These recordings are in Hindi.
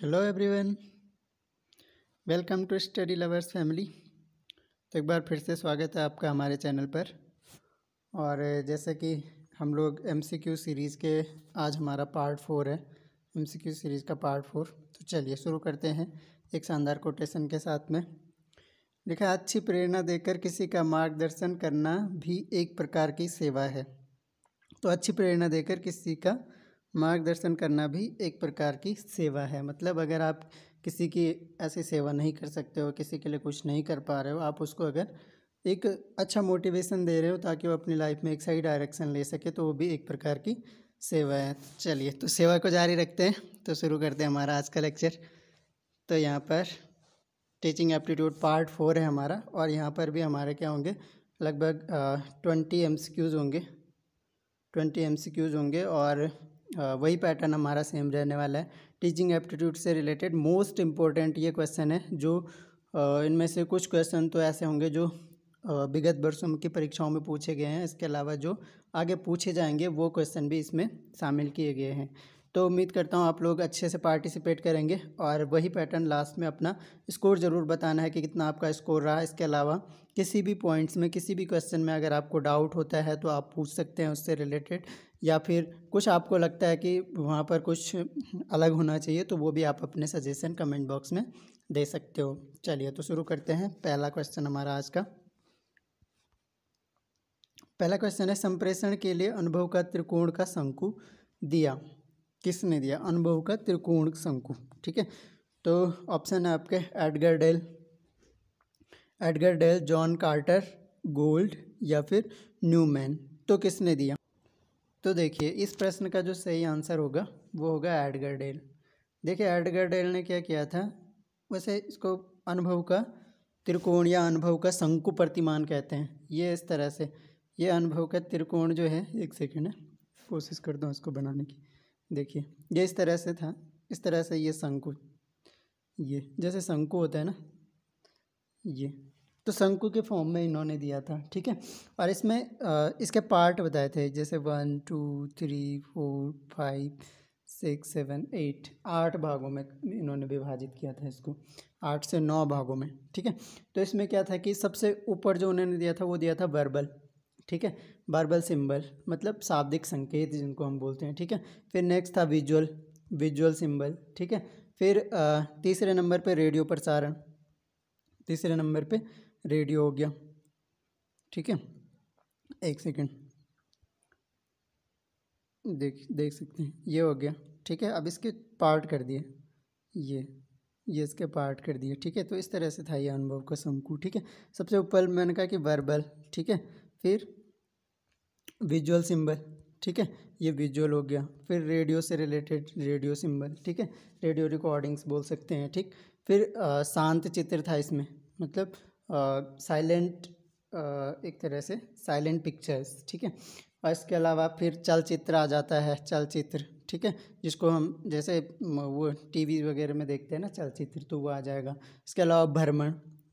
Hello everyone, welcome to study lovers family. तो एक बार फिर से स्वागत है आपका हमारे चैनल पर। और जैसे कि हम लोग एमसीक्यू सीरीज़ के आज हमारा पार्ट 4 है, एमसीक्यू सीरीज़ का पार्ट 4। तो चलिए शुरू करते हैं एक शानदार कोटेशन के साथ में। लिखा है, अच्छी प्रेरणा देकर किसी का मार्गदर्शन करना भी एक प्रकार की सेवा है। तो अच्छी प्रेरणा देकर किसी का मार्गदर्शन करना भी एक प्रकार की सेवा है। मतलब अगर आप किसी की ऐसी सेवा नहीं कर सकते हो, किसी के लिए कुछ नहीं कर पा रहे हो, आप उसको अगर एक अच्छा मोटिवेशन दे रहे हो ताकि वो अपनी लाइफ में एक सही डायरेक्शन ले सके, तो वो भी एक प्रकार की सेवा है। चलिए तो सेवा को जारी रखते हैं, तो शुरू करते हैं हमारा आज का लेक्चर। तो यहाँ पर टीचिंग एप्टीट्यूड पार्ट 4 है हमारा, और यहाँ पर भी हमारे क्या होंगे, लगभग 20 MCQs होंगे। 20 MCQs होंगे और वही पैटर्न हमारा सेम रहने वाला है। टीचिंग एप्टीट्यूड से रिलेटेड मोस्ट इम्पोर्टेंट ये क्वेश्चन है, जो इनमें से कुछ क्वेश्चन तो ऐसे होंगे जो विगत वर्षों की परीक्षाओं में पूछे गए हैं। इसके अलावा जो आगे पूछे जाएंगे वो क्वेश्चन भी इसमें शामिल किए गए हैं। तो उम्मीद करता हूँ आप लोग अच्छे से पार्टिसिपेट करेंगे, और वही पैटर्न लास्ट में अपना स्कोर ज़रूर बताना है कि कितना आपका स्कोर रहा। इसके अलावा किसी भी पॉइंट्स में, किसी भी क्वेश्चन में अगर आपको डाउट होता है तो आप पूछ सकते हैं उससे रिलेटेड, या फिर कुछ आपको लगता है कि वहाँ पर कुछ अलग होना चाहिए तो वो भी आप अपने सजेशन कमेंट बॉक्स में दे सकते हो। चलिए तो शुरू करते हैं। पहला क्वेश्चन हमारा आज का पहला क्वेश्चन है, संप्रेषण के लिए अनुभव का त्रिकोण का शंकु दिया। किसने दिया? अनुभव का त्रिकोण शंकु। ठीक है, तो ऑप्शन है आपके Edgar Dale, John Carter, gold या फिर न्यूमैन। तो किसने दिया? तो देखिए इस प्रश्न का जो सही आंसर होगा वो होगा एडगर डेल। देखिए एडगर डेल ने क्या किया था, वैसे इसको अनुभव का त्रिकोण या अनुभव का शंकु प्रतिमान कहते हैं। ये इस तरह से, ये अनुभव का त्रिकोण जो है, एक सेकेंड है, कोशिश करता हूँ इसको बनाने की। देखिए ये इस तरह से था, इस तरह से ये शंकु, ये जैसे शंकु होता है ना, ये तो शंकु के फॉर्म में इन्होंने दिया था। ठीक है, और इसमें इसके पार्ट बताए थे, जैसे 1 2 3 4 5 6 7 8, 8 भागों में इन्होंने विभाजित किया था इसको, 8 से 9 भागों में। ठीक है, तो इसमें क्या था कि सबसे ऊपर जो उन्होंने दिया था वो दिया था वर्बल। ठीक है, वर्बल सिंबल मतलब शाब्दिक संकेत जिनको हम बोलते हैं। ठीक है, फिर नेक्स्ट था विजुअल सिंबल। ठीक है, फिर तीसरे नंबर पे रेडियो प्रसारण, तीसरे नंबर पे रेडियो हो गया। ठीक है, एक सेकेंड, देख सकते हैं, ये हो गया। ठीक है, अब इसके पार्ट कर दिए, ये इसके पार्ट कर दिए। ठीक है, तो इस तरह से था ये अनुभव का शंकु। ठीक है, सबसे ऊपर मैंने कहा कि वर्बल, ठीक है, फिर विजुअल सिंबल, ठीक है, ये विजुअल हो गया, फिर रेडियो से रिलेटेड रेडियो सिंबल, ठीक है, रेडियो रिकॉर्डिंग्स बोल सकते हैं। ठीक, फिर शांत चित्र था इसमें, मतलब साइलेंट, एक तरह से साइलेंट पिक्चर्स। ठीक है, और इसके अलावा फिर चलचित्र आ जाता है, चलचित्र। ठीक है, जिसको हम जैसे वो टीवी वगैरह में देखते हैं ना चलचित्र, तो वो आ जाएगा। इसके अलावा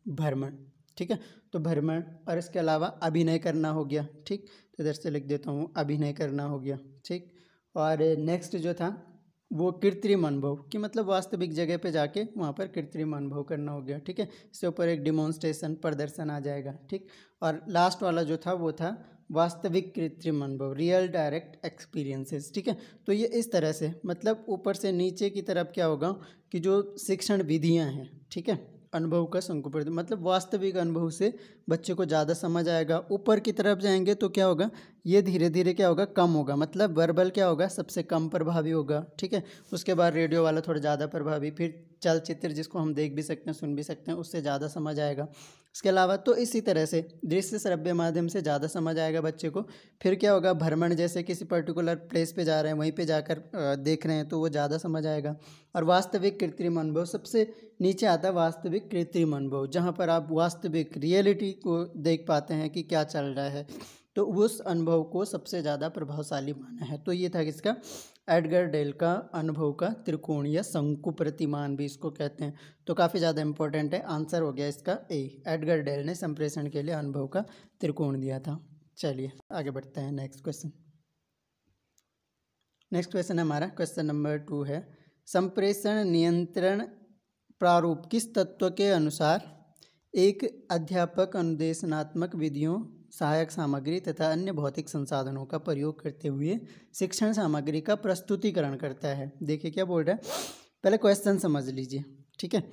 भ्रमण। ठीक है, तो भ्रमण, और इसके अलावा अभिनय करना हो गया। ठीक, तो इधर से लिख देता हूँ, अभिनय करना हो गया। ठीक, और नेक्स्ट जो था वो कृत्रिम अनुभव, कि मतलब वास्तविक जगह पे जाके वहाँ पर कृत्रिम अनुभव करना हो गया। ठीक है, इसके ऊपर एक डिमॉन्स्ट्रेशन, प्रदर्शन आ जाएगा। ठीक, और लास्ट वाला जो था वो था वास्तविक कृत्रिम अनुभव, रियल डायरेक्ट एक्सपीरियंसेस। ठीक है, तो ये इस तरह से, मतलब ऊपर से नीचे की तरफ क्या होगा कि जो शिक्षण विधियाँ हैं, ठीक है, अनुभव का शंकु प्रतिमान, मतलब वास्तविक अनुभव से बच्चे को ज़्यादा समझ आएगा। ऊपर की तरफ जाएंगे तो क्या होगा, ये धीरे धीरे क्या होगा, कम होगा, मतलब वर्बल क्या होगा, सबसे कम प्रभावी होगा। ठीक है, उसके बाद रेडियो वाला थोड़ा ज़्यादा प्रभावी, फिर चलचित्र जिसको हम देख भी सकते हैं, सुन भी सकते हैं, उससे ज़्यादा समझ आएगा। इसके अलावा तो इसी तरह से दृश्य श्रव्य माध्यम से ज़्यादा समझ आएगा बच्चे को। फिर क्या होगा, भ्रमण, जैसे किसी पर्टिकुलर प्लेस पे जा रहे हैं, वहीं पे जाकर देख रहे हैं, तो वो ज़्यादा समझ आएगा। और वास्तविक कृत्रिम अनुभव सबसे नीचे आता है, वास्तविक कृत्रिम अनुभव, जहाँ पर आप वास्तविक रियलिटी को देख पाते हैं कि क्या चल रहा है, तो उस अनुभव को सबसे ज़्यादा प्रभावशाली माना है। तो ये था किसका, एडगर डेल का अनुभव का त्रिकोण या शंकु प्रतिमान भी इसको कहते हैं। तो काफ़ी ज़्यादा इंपॉर्टेंट है, आंसर हो गया इसका ए, एडगर डेल ने संप्रेषण के लिए अनुभव का त्रिकोण दिया था। चलिए आगे बढ़ते हैं। नेक्स्ट क्वेश्चन है हमारा, क्वेश्चन नंबर 2 है, संप्रेषण नियंत्रण प्रारूप किस तत्व के अनुसार एक अध्यापक अनुदेशनात्मक विधियों, सहायक सामग्री तथा अन्य भौतिक संसाधनों का प्रयोग करते हुए शिक्षण सामग्री का प्रस्तुतिकरण करता है। देखिए क्या बोल रहा है, पहले क्वेश्चन समझ लीजिए, ठीक है।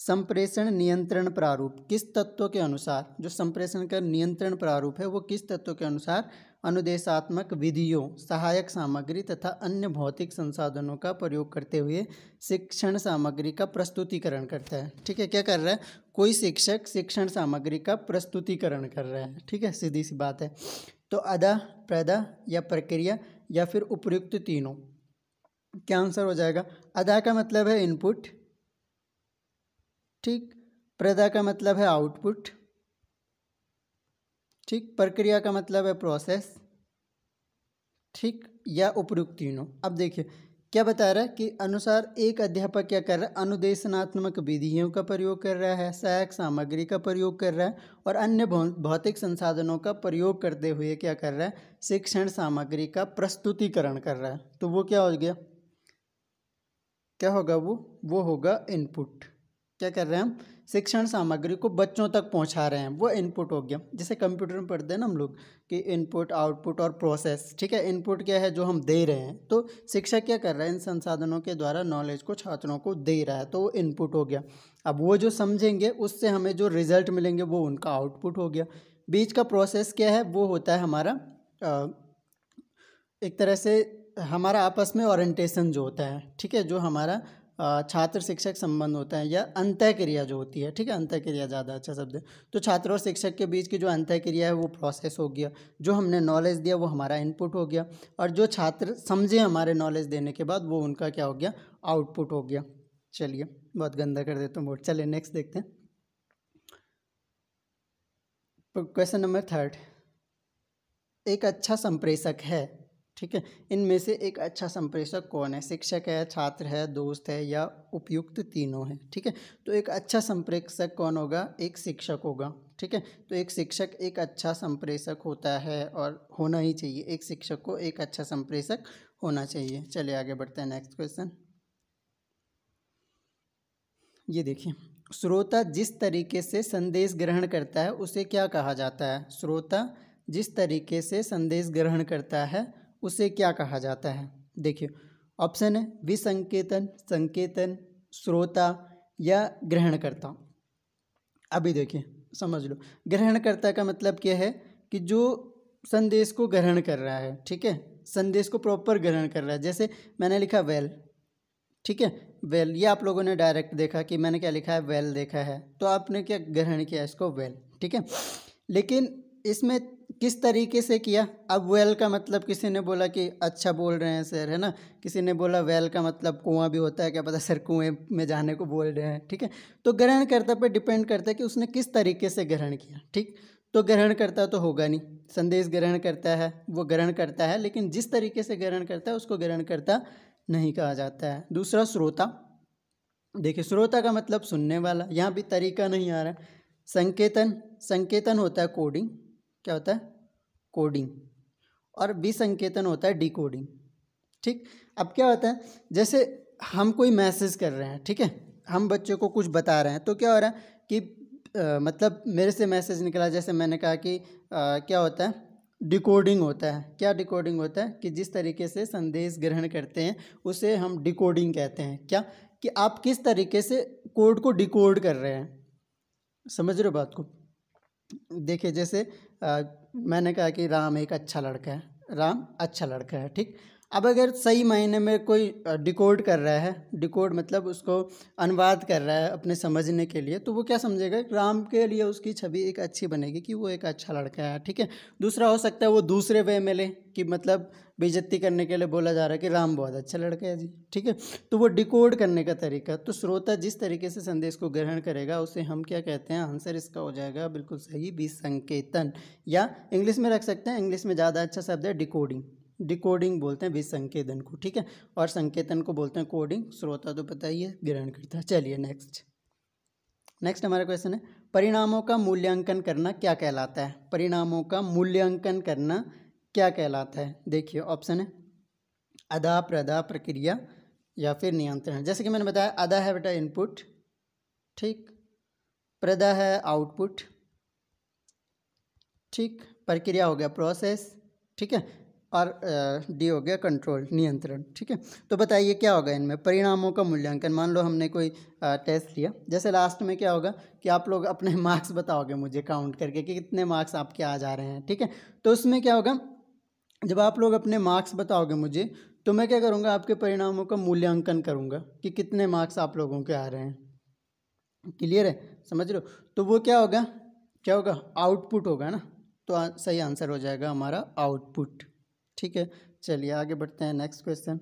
संप्रेषण नियंत्रण प्रारूप किस तत्व के अनुसार, जो संप्रेषण का नियंत्रण प्रारूप है वो किस तत्व के अनुसार अनुदेशात्मक विधियों, सहायक सामग्री तथा अन्य भौतिक संसाधनों का प्रयोग करते हुए शिक्षण सामग्री का प्रस्तुतिकरण करता है। ठीक है, क्या कर रहा है, कोई शिक्षक शिक्षण सामग्री का प्रस्तुतिकरण कर रहा है। ठीक है, सीधी सी बात है। तो अदा, प्रदा या प्रक्रिया या फिर उपयुक्त तीनों, क्या आंसर हो जाएगा। अदा का मतलब है इनपुट, ठीक। प्रदा का मतलब है आउटपुट, ठीक। प्रक्रिया का मतलब है प्रोसेस, ठीक। या उपयुक्त तीनों। अब देखिए क्या बता रहा है कि अनुसार एक अध्यापक क्या कर रहा है, अनुदेशनात्मक विधियों का प्रयोग कर रहा है, सहायक सामग्री का प्रयोग कर रहा है और अन्य भौतिक संसाधनों का प्रयोग करते हुए क्या कर रहा है, शिक्षण सामग्री का प्रस्तुतिकरण कर रहा है। तो वो क्या हो गया, क्या होगा, वो होगा इनपुट। क्या कर रहे हैं हम, शिक्षण सामग्री को बच्चों तक पहुंचा रहे हैं, वो इनपुट हो गया। जैसे कंप्यूटर में पढ़ते हैं ना हम लोग कि इनपुट, आउटपुट और प्रोसेस। ठीक है, इनपुट क्या है, जो हम दे रहे हैं, तो शिक्षक क्या कर रहा है, इन संसाधनों के द्वारा नॉलेज को छात्रों को दे रहा है, तो वो इनपुट हो गया। अब वो जो समझेंगे उससे हमें जो रिजल्ट मिलेंगे वो उनका आउटपुट हो गया। बीच का प्रोसेस क्या है, वो होता है हमारा एक तरह से हमारा आपस में ओरिएंटेशन जो होता है, ठीक है, जो हमारा छात्र शिक्षक संबंध होता है, या अंतःक्रिया जो होती है। ठीक है, अंतःक्रिया ज़्यादा अच्छा शब्द है। तो छात्र और शिक्षक के बीच की जो अंतःक्रिया है वो प्रोसेस हो गया। जो हमने नॉलेज दिया वो हमारा इनपुट हो गया, और जो छात्र समझे हमारे नॉलेज देने के बाद वो उनका क्या हो गया, आउटपुट हो गया। चलिए, बहुत गंदा कर देता हूँ बोर्ड। चलिए नेक्स्ट देखते हैं, क्वेश्चन नंबर 3। एक अच्छा संप्रेषक है, ठीक है, इनमें से एक अच्छा संप्रेषक कौन है, शिक्षक है, छात्र है, दोस्त है या उपयुक्त तीनों है। ठीक है, तो एक अच्छा संप्रेषक कौन होगा, एक शिक्षक होगा। ठीक है, तो एक शिक्षक एक अच्छा संप्रेषक होता है और होना ही चाहिए, एक शिक्षक को एक अच्छा संप्रेषक होना चाहिए। चलिए आगे बढ़ते हैं, नेक्स्ट क्वेश्चन। ये देखिए, श्रोता जिस तरीके से संदेश ग्रहण करता है उसे क्या कहा जाता है। श्रोता जिस तरीके से संदेश ग्रहण करता है उसे क्या कहा जाता है। देखिए ऑप्शन है विसंकेतन, संकेतन, श्रोता या ग्रहणकर्ता। अभी देखिए समझ लो, ग्रहणकर्ता का मतलब क्या है कि जो संदेश को ग्रहण कर रहा है, ठीक है, संदेश को प्रॉपर ग्रहण कर रहा है। जैसे मैंने लिखा वेल, ठीक है, वेल, ये आप लोगों ने डायरेक्ट देखा कि मैंने क्या लिखा है, वेल देखा है, तो आपने क्या ग्रहण किया इसको, वेल। ठीक है, लेकिन इसमें किस तरीके से किया। अब वेल का मतलब किसी ने बोला कि अच्छा बोल रहे हैं सर, है ना, किसी ने बोला वेल का मतलब कुआं भी होता है, क्या पता सर कुएं में जाने को बोल रहे हैं। ठीक है, तो ग्रहणकर्ता पर डिपेंड करता है कि उसने किस तरीके से ग्रहण किया। ठीक, तो ग्रहणकर्ता तो होगा नहीं, संदेश ग्रहण करता है वो ग्रहण करता है, लेकिन जिस तरीके से ग्रहण करता है उसको ग्रहणकर्ता नहीं कहा जाता है। दूसरा श्रोता, देखिए श्रोता का मतलब सुनने वाला, यहाँ भी तरीका नहीं आ रहा है। संकेतन, संकेतन होता है कोडिंग, क्या होता है, कोडिंग, और विसंकेतन होता है डिकोडिंग। ठीक, अब क्या होता है, जैसे हम कोई मैसेज कर रहे हैं, ठीक है, हम बच्चे को कुछ बता रहे हैं, तो क्या हो रहा है कि मतलब मेरे से मैसेज निकला, जैसे मैंने कहा कि क्या होता है, डिकोडिंग होता है। क्या डिकोडिंग होता है कि जिस तरीके से संदेश ग्रहण करते हैं उसे हम डिकोडिंग कहते हैं। क्या, कि आप किस तरीके से कोड को डिकोड कर रहे हैं, समझ रहे हो बात को। देखिए जैसे मैंने कहा कि राम एक अच्छा लड़का है, राम अच्छा लड़का है। ठीक, अब अगर सही मायने में कोई डिकोड कर रहा है, डिकोड मतलब उसको अनुवाद कर रहा है अपने समझने के लिए, तो वो क्या समझेगा, राम के लिए उसकी छवि एक अच्छी बनेगी कि वो एक अच्छा लड़का है। ठीक है, दूसरा हो सकता है वो दूसरे वे में ले कि मतलब बेइज्जती करने के लिए बोला जा रहा है कि राम बहुत अच्छा लड़का है जी। ठीक है, तो वो डिकोड करने का तरीका। तो श्रोता जिस तरीके से संदेश को ग्रहण करेगा उसे हम क्या कहते हैं, आंसर इसका हो जाएगा बिल्कुल सही, विसंकेतन, या इंग्लिश में रख सकते हैं, इंग्लिश में ज़्यादा अच्छा शब्द है डिकोडिंग। डिकोडिंग बोलते हैं विसंकेतन को, ठीक है, और संकेतन को बोलते हैं कोडिंग। श्रोता तो पता ही है, ग्रहण करता है। चलिए नेक्स्ट हमारा क्वेश्चन है, परिणामों का मूल्यांकन करना क्या कहलाता है। परिणामों का मूल्यांकन करना क्या कहलाता है। देखिए ऑप्शन है अदा, प्रदा, प्रक्रिया या फिर नियंत्रण। जैसे कि मैंने बताया आधा है बेटा इनपुट, ठीक, प्रधा है आउटपुट, ठीक, प्रक्रिया हो गया प्रोसेस, ठीक है, और डी हो गया कंट्रोल नियंत्रण, ठीक है। तो बताइए क्या होगा इनमें परिणामों का मूल्यांकन। मान लो हमने कोई टेस्ट लिया, जैसे लास्ट में क्या होगा कि आप लोग अपने मार्क्स बताओगे मुझे काउंट करके कि कितने मार्क्स आपके आ जा रहे हैं, ठीक है। तो उसमें क्या होगा, जब आप लोग अपने मार्क्स बताओगे मुझे, तो मैं क्या करूँगा, आपके परिणामों का मूल्यांकन करूँगा कि कितने मार्क्स आप लोगों के आ रहे हैं। क्लियर है, समझ लो। तो वो क्या होगा, क्या होगा, आउटपुट होगा ना। तो सही आंसर हो जाएगा हमारा आउटपुट, ठीक है। चलिए आगे बढ़ते हैं, नेक्स्ट क्वेश्चन।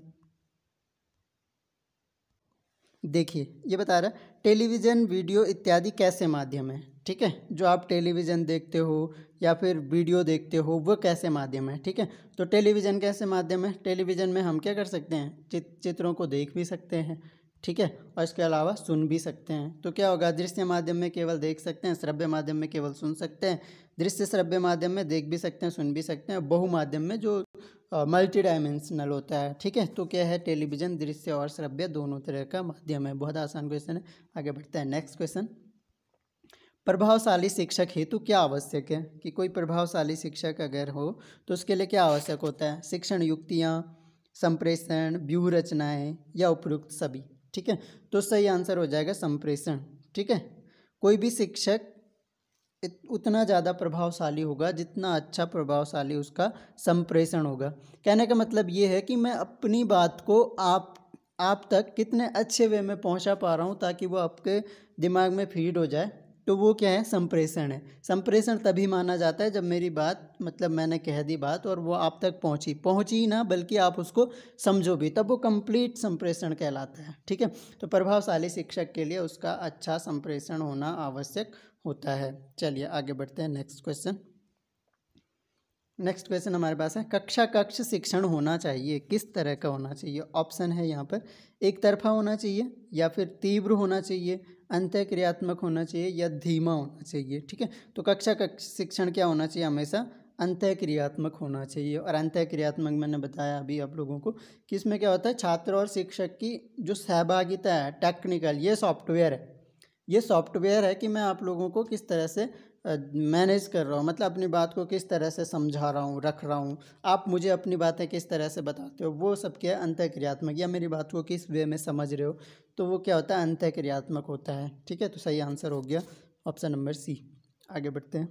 देखिए ये बता रहा है टेलीविज़न वीडियो इत्यादि कैसे माध्यम है, ठीक है। जो आप टेलीविज़न देखते हो या फिर वीडियो देखते हो वो कैसे माध्यम है, ठीक है। तो टेलीविज़न कैसे माध्यम है, टेलीविज़न में हम क्या कर सकते हैं, चित्रों को देख भी सकते हैं, ठीक है, और इसके अलावा सुन भी सकते हैं। तो क्या होगा, दृश्य माध्यम में केवल देख सकते हैं, श्रव्य माध्यम में केवल सुन सकते हैं, दृश्य श्रव्य माध्यम में देख भी सकते हैं सुन भी सकते हैं, बहु माध्यम में जो मल्टी डायमेंशनल होता है, ठीक है। तो क्या है, टेलीविज़न दृश्य और श्रव्य दोनों तरह का माध्यम है। बहुत आसान क्वेश्चन है, आगे बढ़ते हैं, नेक्स्ट क्वेश्चन। प्रभावशाली शिक्षक हेतु क्या आवश्यक है, कि कोई प्रभावशाली शिक्षक अगर हो तो उसके लिए क्या आवश्यक होता है, शिक्षण युक्तियाँ, संप्रेषण, व्यूह रचनाएँ या उपयुक्त सभी, ठीक है। तो सही आंसर हो जाएगा संप्रेषण, ठीक है। कोई भी शिक्षक उतना ज़्यादा प्रभावशाली होगा जितना अच्छा प्रभावशाली उसका संप्रेषण होगा। कहने का मतलब ये है कि मैं अपनी बात को आप तक कितने अच्छे वे में पहुंचा पा रहा हूं ताकि वो आपके दिमाग में फीड हो जाए, तो वो क्या है, संप्रेषण है। संप्रेषण तभी माना जाता है जब मेरी बात, मतलब मैंने कह दी बात और वो आप तक पहुंची ना, बल्कि आप उसको समझो भी, तब वो कंप्लीट संप्रेषण कहलाता है, ठीक है। तो प्रभावशाली शिक्षक के लिए उसका अच्छा संप्रेषण होना आवश्यक होता है। चलिए आगे बढ़ते हैं, नेक्स्ट क्वेश्चन। नेक्स्ट क्वेश्चन हमारे पास है कक्षा कक्ष शिक्षण होना चाहिए, किस तरह का होना चाहिए। ऑप्शन है यहाँ पर, एक तरफा होना चाहिए या फिर तीव्र होना चाहिए, अंतःक्रियात्मक होना चाहिए या धीमा होना चाहिए, ठीक है। तो कक्षा कक्ष शिक्षण क्या होना चाहिए, हमेशा अंतःक्रियात्मक होना चाहिए। और अंतःक्रियात्मक मैंने बताया अभी आप लोगों को कि इसमें क्या होता है, छात्र और शिक्षक की जो सहभागिता है, टेक्निकल, ये सॉफ्टवेयर है, ये सॉफ्टवेयर है कि मैं आप लोगों को किस तरह से मैनेज कर रहा हूँ, मतलब अपनी बात को किस तरह से समझा रहा हूँ, रख रहा हूँ, आप मुझे अपनी बातें किस तरह से बताते हो, वो सब क्या है, अंतःक्रियात्मक, या मेरी बात को किस वे में समझ रहे हो, तो वो क्या होता है, अंतःक्रियात्मक होता है, ठीक है। तो सही आंसर हो गया ऑप्शन नंबर सी। आगे बढ़ते हैं,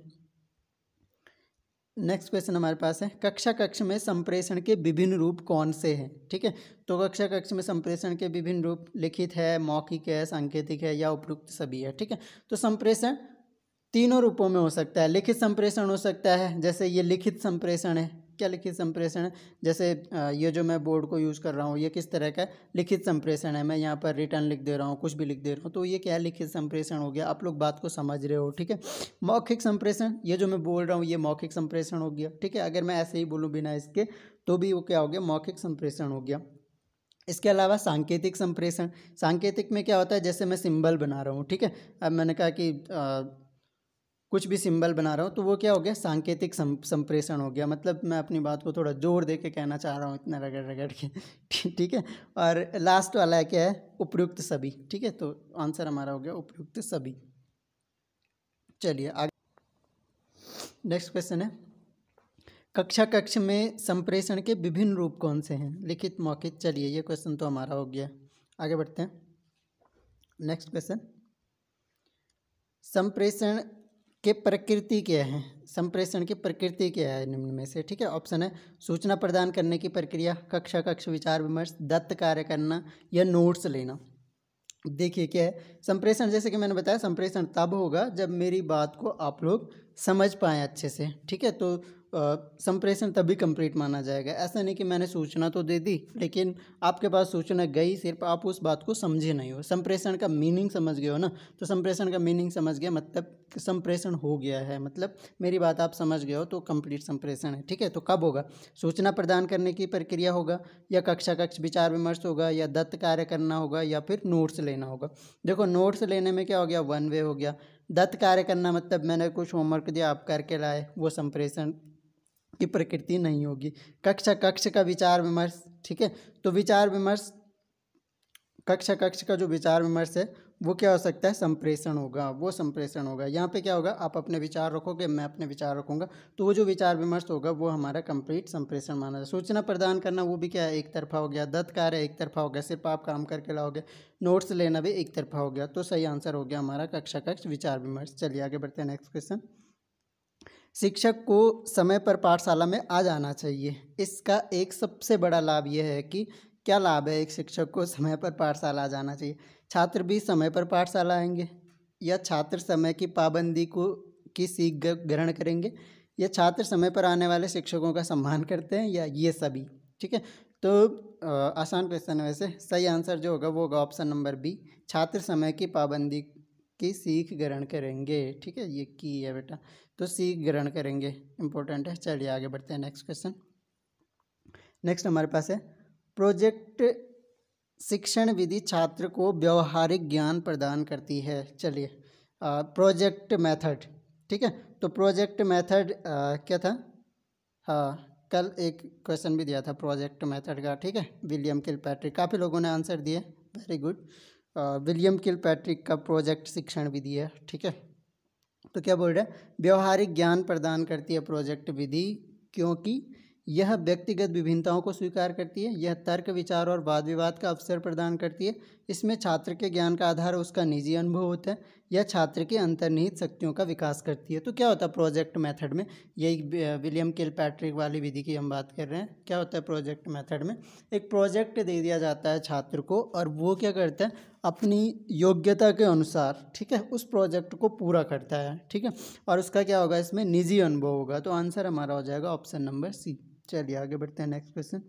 नेक्स्ट क्वेश्चन हमारे पास है कक्षा कक्ष में संप्रेषण के विभिन्न रूप कौन से हैं, ठीक है। तो कक्षा कक्ष में संप्रेषण के विभिन्न रूप लिखित है, मौखिक है, सांकेतिक है या उपयुक्त सभी है, ठीक है। तो संप्रेषण तीनों रूपों में हो सकता है। लिखित संप्रेषण हो सकता है, जैसे ये लिखित संप्रेषण है, क्या लिखित संप्रेषण है, जैसे ये जो मैं बोर्ड को यूज़ कर रहा हूँ ये किस तरह का लिखित संप्रेषण है, मैं यहाँ पर रिटर्न लिख दे रहा हूँ, कुछ भी लिख दे रहा हूँ, तो ये क्या है, लिखित संप्रेषण हो गया, आप लोग बात को समझ रहे हो, ठीक है। मौखिक संप्रेषण, ये जो मैं बोल रहा हूँ ये मौखिक संप्रेषण हो गया, ठीक है। अगर मैं ऐसे ही बोलूँ बिना इसके, तो भी वो क्या हो गया, मौखिक संप्रेषण हो गया। इसके अलावा सांकेतिक संप्रेषण, सांकेतिक में क्या होता है, जैसे मैं सिंबल बना रहा हूँ, ठीक है। अब मैंने कहा कि कुछ भी सिंबल बना रहा हूँ, तो वो क्या हो गया, सांकेतिक संप्रेषण हो गया, मतलब मैं अपनी बात को थोड़ा जोर दे के कहना चाह रहा हूँ, इतना रगड़ रगड़ के, ठीक है। और लास्ट वाला है क्या है, उपयुक्त सभी, ठीक है। तो आंसर हमारा हो गया उपयुक्त सभी। चलिए आगे, नेक्स्ट क्वेश्चन है कक्षा कक्ष में संप्रेषण के विभिन्न रूप कौन से हैं, लिखित, मौखिक। चलिए ये क्वेश्चन तो हमारा हो गया, आगे बढ़ते हैं, नेक्स्ट क्वेश्चन। संप्रेषण के प्रकृति क्या है, संप्रेषण की प्रकृति क्या है निम्न में से, ठीक है। ऑप्शन है सूचना प्रदान करने की प्रक्रिया, कक्षा कक्ष विचार विमर्श, दत्त कार्य करना या नोट्स लेना। देखिए क्या है, संप्रेषण जैसे कि मैंने बताया, संप्रेषण तब होगा जब मेरी बात को आप लोग समझ पाएँ अच्छे से, ठीक है। तो संप्रेषण तभी कंप्लीट माना जाएगा। ऐसा नहीं कि मैंने सूचना तो दे दी लेकिन आपके पास सूचना गई, सिर्फ आप उस बात को समझे नहीं हो, संप्रेषण का मीनिंग समझ गए हो ना। तो संप्रेषण का मीनिंग समझ गया मतलब संप्रेषण हो गया है, मतलब मेरी बात आप समझ गए हो, तो कंप्लीट संप्रेषण है, ठीक है। तो कब होगा, सूचना प्रदान करने की प्रक्रिया होगा, या कक्षा कक्ष विचार विमर्श होगा, या दत्त कार्य करना होगा, या फिर नोट्स लेना होगा। देखो नोट्स लेने में क्या हो गया, वन वे हो गया। दत्त कार्य करना मतलब मैंने कुछ होमवर्क दिया, आप करके लाए, वो संप्रेषण की प्रकृति नहीं होगी। कक्षा कक्ष का विचार विमर्श, ठीक है। तो विचार विमर्श कक्षा कक्ष का जो विचार विमर्श है वो क्या हो सकता है, संप्रेषण होगा, वो संप्रेषण होगा। यहाँ पे क्या होगा, आप अपने विचार रखोगे, मैं अपने विचार रखूँगा, तो वो जो विचार विमर्श होगा वो हमारा कंप्लीट संप्रेषण माना जाए। सूचना प्रदान करना वो भी क्या है, एक तरफा हो गया। दत्त कार्य एक तरफा हो गया, सिर्फ आप काम करके लाओगे। नोट्स लेना भी एक तरफा हो गया। तो सही आंसर हो गया हमारा कक्षा कक्ष विचार विमर्श। चलिए आगे बढ़ते हैं, नेक्स्ट क्वेश्चन। शिक्षक को समय पर पाठशाला में आ जाना चाहिए। इसका एक सबसे बड़ा लाभ यह है कि क्या लाभ है, एक शिक्षक को समय पर पाठशाला आ जाना चाहिए। छात्र भी समय पर पाठशाला आएंगे, या छात्र समय की पाबंदी की सीख ग्रहण करेंगे, या छात्र समय पर आने वाले शिक्षकों का सम्मान करते हैं, या ये सभी। ठीक है, तो आसान क्वेश्चन है वैसे। सही आंसर जो होगा वो होगा ऑप्शन नंबर बी, छात्र समय की पाबंदी की सीख ग्रहण करेंगे। ठीक है, ये की है बेटा, तो सीख ग्रहण करेंगे, इंपॉर्टेंट है। चलिए आगे बढ़ते हैं, नेक्स्ट क्वेश्चन। नेक्स्ट हमारे पास है, प्रोजेक्ट शिक्षण विधि छात्र को व्यवहारिक ज्ञान प्रदान करती है। चलिए, प्रोजेक्ट मेथड। ठीक है, तो प्रोजेक्ट मेथड क्या था, हाँ कल एक क्वेश्चन भी दिया था प्रोजेक्ट मेथड का। ठीक है, विलियम किलपैट्रिक, काफ़ी लोगों ने आंसर दिए, वेरी गुड। विलियम किलपैट्रिक का प्रोजेक्ट शिक्षण विधि है। ठीक है, तो क्या बोल रहा है, व्यवहारिक ज्ञान प्रदान करती है प्रोजेक्ट विधि, क्योंकि यह व्यक्तिगत विभिन्नताओं को स्वीकार करती है, यह तर्क विचार और वाद विवाद का अवसर प्रदान करती है, इसमें छात्र के ज्ञान का आधार उसका निजी अनुभव होता है, यह छात्र की अंतर्निहित शक्तियों का विकास करती है। तो क्या होता है प्रोजेक्ट मेथड में, यही विलियम किलपैट्रिक वाली विधि की हम बात कर रहे हैं। क्या होता है प्रोजेक्ट मेथड में, एक प्रोजेक्ट दे दिया जाता है छात्र को, और वो क्या करता है अपनी योग्यता के अनुसार, ठीक है, उस प्रोजेक्ट को पूरा करता है। ठीक है, और उसका क्या होगा, इसमें निजी अनुभव होगा। तो आंसर हमारा हो जाएगा ऑप्शन नंबर सी। चलिए आगे बढ़ते हैं, नेक्स्ट क्वेश्चन।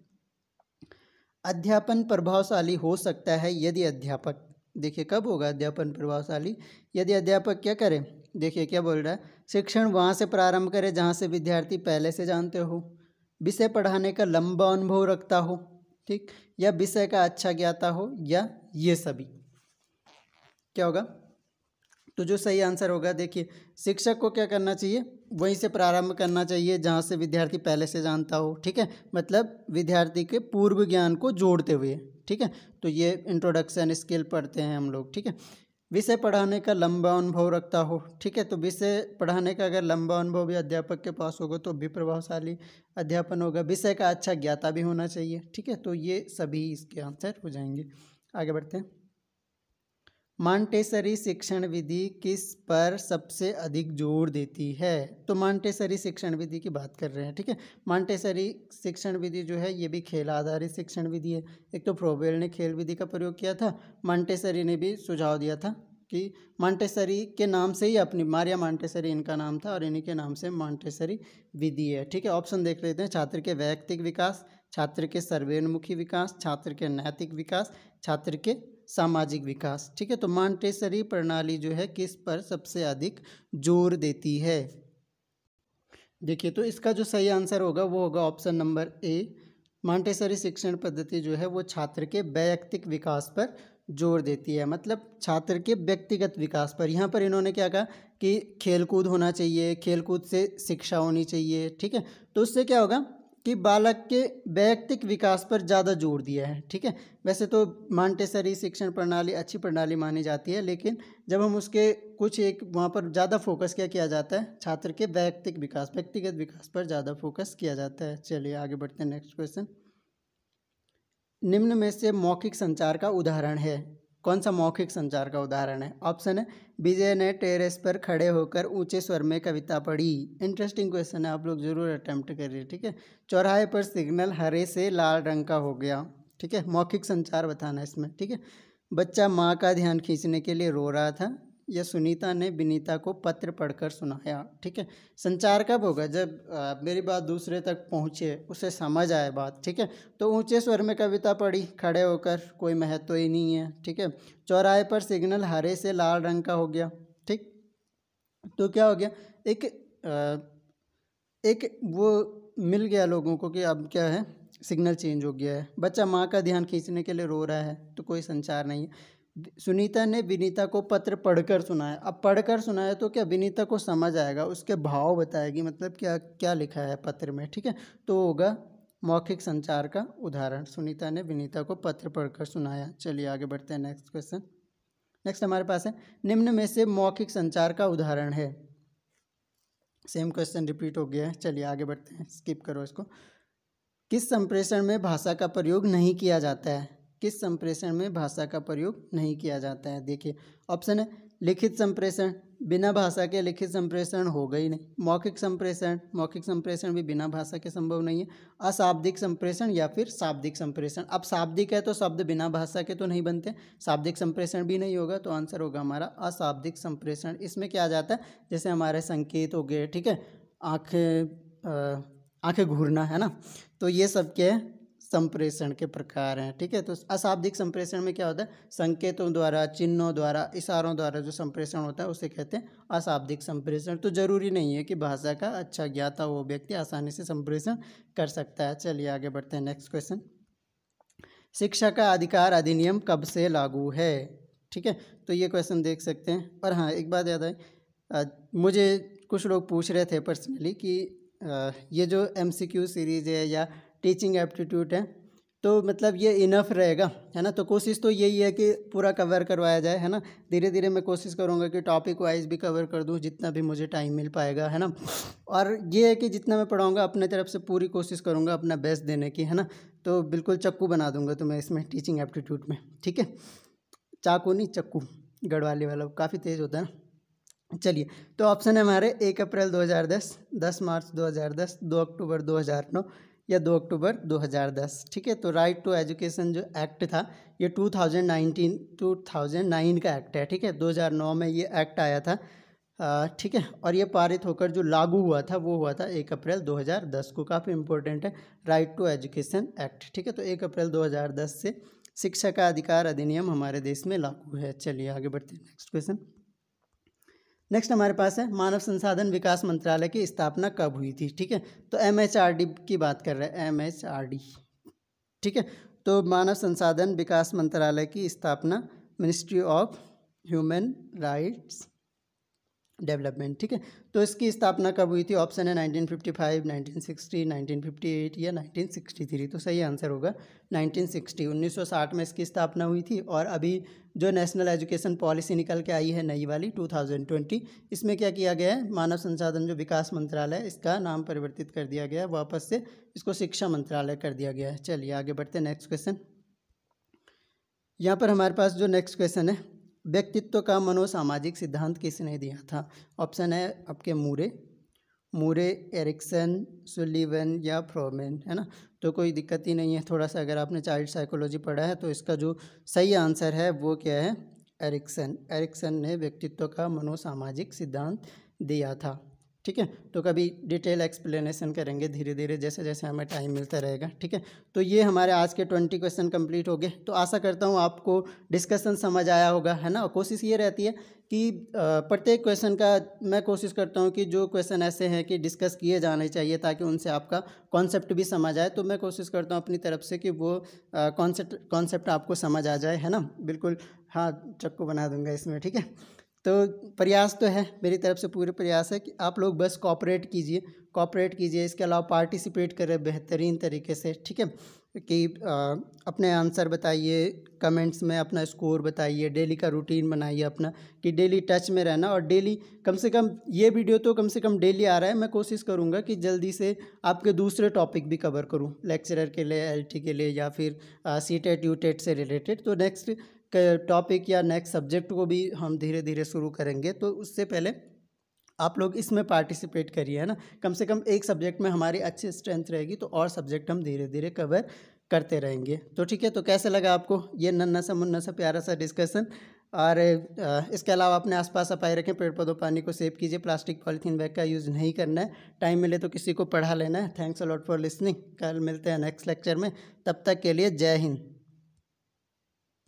अध्यापन प्रभावशाली हो सकता है यदि अध्यापक, देखिए कब होगा अध्यापन प्रभावशाली, यदि अध्यापक क्या करे, देखिए क्या बोल रहा है, शिक्षण वहाँ से प्रारंभ करे जहाँ से विद्यार्थी पहले से जानते हो, विषय पढ़ाने का लंबा अनुभव रखता हो, ठीक, या विषय का अच्छा ज्ञाता हो, या ये सभी। क्या होगा, तो जो सही आंसर होगा, देखिए शिक्षक को क्या करना चाहिए, वहीं से प्रारंभ करना चाहिए जहाँ से विद्यार्थी पहले से जानता हो। ठीक है, मतलब विद्यार्थी के पूर्व ज्ञान को जोड़ते हुए। ठीक है, तो ये इंट्रोडक्शन स्किल पढ़ते हैं हम लोग। ठीक है, विषय पढ़ाने का लंबा अनुभव रखता हो। ठीक है, तो विषय पढ़ाने का अगर लंबा अनुभव भी अध्यापक के पास होगा तो भी प्रभावशाली अध्यापन होगा। विषय का अच्छा ज्ञाता भी होना चाहिए। ठीक है, तो ये सभी इसके आंसर हो जाएंगे। आगे बढ़ते हैं, मॉन्टेसरी शिक्षण विधि किस पर सबसे अधिक जोर देती है। तो मॉन्टेसरी शिक्षण विधि की बात कर रहे हैं। ठीक है, मॉन्टेसरी शिक्षण विधि जो है ये भी खेल आधारित शिक्षण विधि है। एक तो फ्रोबेल ने खेल विधि का प्रयोग किया था, मॉन्टेसरी ने भी सुझाव दिया था कि मॉन्टेसरी के नाम से ही अपनी, मारिया मॉन्टेसरी इनका नाम था और इन्हीं के नाम से मॉन्टेसरी विधि है। ठीक है, ऑप्शन देख लेते हैं, छात्र के वैयक्तिक विकास, छात्र के सर्वेन्मुखी विकास, छात्र के नैतिक विकास, छात्र के सामाजिक विकास। ठीक है, तो मॉन्टेसरी प्रणाली जो है किस पर सबसे अधिक जोर देती है। देखिए, तो इसका जो सही आंसर होगा वो होगा ऑप्शन नंबर ए, मॉन्टेसरी शिक्षण पद्धति जो है वो छात्र के वैयक्तिक विकास पर जोर देती है, मतलब छात्र के व्यक्तिगत विकास पर। यहाँ पर इन्होंने क्या कहा कि खेलकूद होना चाहिए, खेलकूद से शिक्षा होनी चाहिए। ठीक है, तो उससे क्या होगा कि बालक के वैयक्तिक विकास पर ज़्यादा जोर दिया है। ठीक है, वैसे तो मॉन्टेसरी शिक्षण प्रणाली अच्छी प्रणाली मानी जाती है, लेकिन जब हम उसके कुछ एक वहाँ पर ज़्यादा फोकस क्या किया जाता है, छात्र के वैयक्तिक विकास, व्यक्तिगत विकास पर ज़्यादा फोकस किया जाता है। चलिए आगे बढ़ते हैं, नेक्स्ट क्वेश्चन। निम्न में से मौखिक संचार का उदाहरण है, कौन सा मौखिक संचार का उदाहरण है। ऑप्शन है, विजय ने टेरेस पर खड़े होकर ऊंचे स्वर में कविता पढ़ी। इंटरेस्टिंग क्वेश्चन है, आप लोग जरूर अटेम्प्ट करिए। ठीक है, चौराहे पर सिग्नल हरे से लाल रंग का हो गया। ठीक है, मौखिक संचार बताना है इसमें। ठीक है, बच्चा माँ का ध्यान खींचने के लिए रो रहा था, या सुनीता ने विनीता को पत्र पढ़कर सुनाया। ठीक है, संचार कब होगा, जब मेरी बात दूसरे तक पहुँचे, उसे समझ आए बात। ठीक है, तो ऊंचे स्वर में कविता पढ़ी, खड़े होकर, कोई महत्व ही नहीं है। ठीक है, चौराहे पर सिग्नल हरे से लाल रंग का हो गया। ठीक, तो क्या हो गया, एक वो मिल गया लोगों को कि अब क्या है, सिग्नल चेंज हो गया है। बच्चा माँ का ध्यान खींचने के लिए रो रहा है, तो कोई संचार नहीं है। सुनीता ने विनीता को पत्र पढ़कर सुनाया, अब पढ़कर सुनाया तो क्या विनीता को समझ आएगा, उसके भाव बताएगी, मतलब क्या क्या लिखा है पत्र में। ठीक है, तो होगा मौखिक संचार का उदाहरण। सुनीता ने विनीता को पत्र पढ़कर सुनाया। चलिए आगे बढ़ते हैं नेक्स्ट क्वेश्चन। नेक्स्ट हमारे पास है निम्न में से मौखिक संचार का उदाहरण है। सेम क्वेश्चन रिपीट हो गया है। चलिए आगे बढ़ते हैं, स्किप करो इसको। किस संप्रेषण में भाषा का प्रयोग नहीं किया जाता है? किस संप्रेषण में भाषा का प्रयोग नहीं किया जाता है? देखिए ऑप्शन है लिखित संप्रेषण, बिना भाषा के लिखित संप्रेषण होगा ही नहीं। मौखिक संप्रेषण भी बिना भाषा के संभव नहीं है। अशाब्दिक संप्रेषण या फिर शाब्दिक संप्रेषण। अब शाब्दिक है तो शब्द बिना भाषा के तो नहीं बनते, शाब्दिक संप्रेषण भी नहीं होगा, तो आंसर होगा हमारा अशाब्दिक संप्रेषण। इसमें क्या आ जाता है, जैसे हमारे संकेत हो गए, ठीक है, आंखें घूरना, है ना, तो ये सब क्या है, संप्रेषण के प्रकार हैं, ठीक है। तो अशाब्दिक संप्रेषण में क्या होता है, संकेतों द्वारा, चिन्हों द्वारा, इशारों द्वारा जो संप्रेषण होता है उसे कहते हैं अशाब्दिक संप्रेषण। तो जरूरी नहीं है कि भाषा का अच्छा ज्ञाता हो व्यक्ति आसानी से संप्रेषण कर सकता है। चलिए आगे बढ़ते हैं नेक्स्ट क्वेश्चन। शिक्षा का अधिकार अधिनियम कब से लागू है? ठीक है, तो ये क्वेश्चन देख सकते हैं। और हाँ, एक बात याद आई, मुझे कुछ लोग पूछ रहे थे पर्सनली कि ये जो MCQ सीरीज़ है या टीचिंग एप्टीट्यूड है, तो मतलब ये इनफ रहेगा, है ना। तो कोशिश तो यही है कि पूरा कवर करवाया जाए, है ना। धीरे धीरे मैं कोशिश करूँगा कि टॉपिक वाइज भी कवर कर दूँ जितना भी मुझे टाइम मिल पाएगा, है ना। और ये है कि जितना मैं पढ़ाऊँगा अपने तरफ से पूरी कोशिश करूँगा अपना बेस्ट देने की, है ना। तो बिल्कुल चक्कू बना दूँगा तुम्हें इसमें टीचिंग एप्टीट्यूड में, ठीक है। चाकू नहीं, चक्कू, गढ़वाली वाला, काफ़ी तेज़ होता है ना। चलिए, तो ऑप्शन है हमारे 1 अप्रैल 2010, 10 मार्च 2010, 2 अक्टूबर 2009 या 2 अक्टूबर 2010, ठीक है। तो राइट टू एजुकेशन जो एक्ट था ये 2009 का एक्ट है, ठीक है। 2009 में ये एक्ट आया था, ठीक है। और ये पारित होकर जो लागू हुआ था वो हुआ था 1 अप्रैल 2010 को। काफ़ी इंपॉर्टेंट है राइट टू एजुकेशन एक्ट, ठीक है। तो 1 अप्रैल 2010 से शिक्षा का अधिकार अधिनियम हमारे देश में लागू है। चलिए आगे बढ़ते हैं नेक्स्ट क्वेश्चन। नेक्स्ट हमारे पास है मानव संसाधन विकास मंत्रालय की स्थापना कब हुई थी? ठीक है, तो MHRD की बात कर रहे हैं, MHRD, ठीक है। तो मानव संसाधन विकास मंत्रालय की स्थापना ministry of human rights development, ठीक है। तो इसकी स्थापना कब हुई थी? ऑप्शन है 1955, 1960, 1958 या 1963। तो सही आंसर होगा 1960। 1960 में इसकी स्थापना हुई थी। और अभी जो नेशनल एजुकेशन पॉलिसी निकल के आई है नई वाली 2020, इसमें क्या किया गया है, मानव संसाधन जो विकास मंत्रालय है इसका नाम परिवर्तित कर दिया गया है, वापस से इसको शिक्षा मंत्रालय कर दिया गया है। चलिए आगे बढ़ते हैं नेक्स्ट क्वेश्चन। यहाँ पर हमारे पास जो नेक्स्ट क्वेश्चन है, व्यक्तित्व का मनोसामाजिक सिद्धांत किसने दिया था? ऑप्शन है आपके मूरे, एरिक्सन, सुलिवन या फ्रोमेन, है ना। तो कोई दिक्कत ही नहीं है, थोड़ा सा अगर आपने चाइल्ड साइकोलॉजी पढ़ा है तो इसका जो सही आंसर है वो क्या है, एरिक्सन ने व्यक्तित्व का मनोसामाजिक सिद्धांत दिया था, ठीक है। तो कभी डिटेल एक्सप्लेनेशन करेंगे धीरे धीरे जैसे जैसे हमें टाइम मिलता रहेगा, ठीक है। तो ये हमारे आज के 20 क्वेश्चन कंप्लीट हो गए। तो आशा करता हूँ आपको डिस्कशन समझ आया होगा, है ना। कोशिश ये रहती है कि प्रत्येक क्वेश्चन का मैं कोशिश करता हूँ कि जो क्वेश्चन ऐसे हैं कि डिस्कस किए जाने चाहिए ताकि उनसे आपका कॉन्सेप्ट भी समझ आए, तो मैं कोशिश करता हूँ अपनी तरफ से कि वो कॉन्सेप्ट आपको समझ आ जाए, है ना। बिल्कुल, हाँ, चक्कू बना दूंगा इसमें, ठीक है। तो प्रयास तो है, मेरी तरफ से पूरे प्रयास है कि आप लोग बस कॉपरेट कीजिए, इसके अलावा पार्टिसिपेट करें बेहतरीन तरीके से, ठीक है। कि अपने आंसर बताइए, कमेंट्स में अपना स्कोर बताइए, डेली का रूटीन बनाइए अपना, कि डेली टच में रहना। और डेली कम से कम ये वीडियो तो कम से कम डेली आ रहा है, मैं कोशिश करूँगा कि जल्दी से आपके दूसरे टॉपिक भी कवर करूँ, लेक्चरर के लिए, LT के लिए या फिर CTET UTET से रिलेटेड। तो नेक्स्ट टॉपिक या नेक्स्ट सब्जेक्ट को भी हम धीरे धीरे शुरू करेंगे, तो उससे पहले आप लोग इसमें पार्टिसिपेट करिए, है ना। कम से कम एक सब्जेक्ट में हमारी अच्छी स्ट्रेंथ रहेगी तो और सब्जेक्ट हम धीरे धीरे कवर करते रहेंगे। तो ठीक है, तो कैसे लगा आपको ये नन्हा सा मुन्ना सा प्यारा सा डिस्कशन? और इसके अलावा अपने आसपास सफाई रखें, पेड़ पौधों पानी को सेव कीजिए, प्लास्टिक पॉलीथीन बैग का यूज़ नहीं करना है, टाइम मिले तो किसी को पढ़ा लेना है। Thanks a lot for listening. कल मिलते हैं नेक्स्ट लेक्चर में, तब तक के लिए जय हिंद।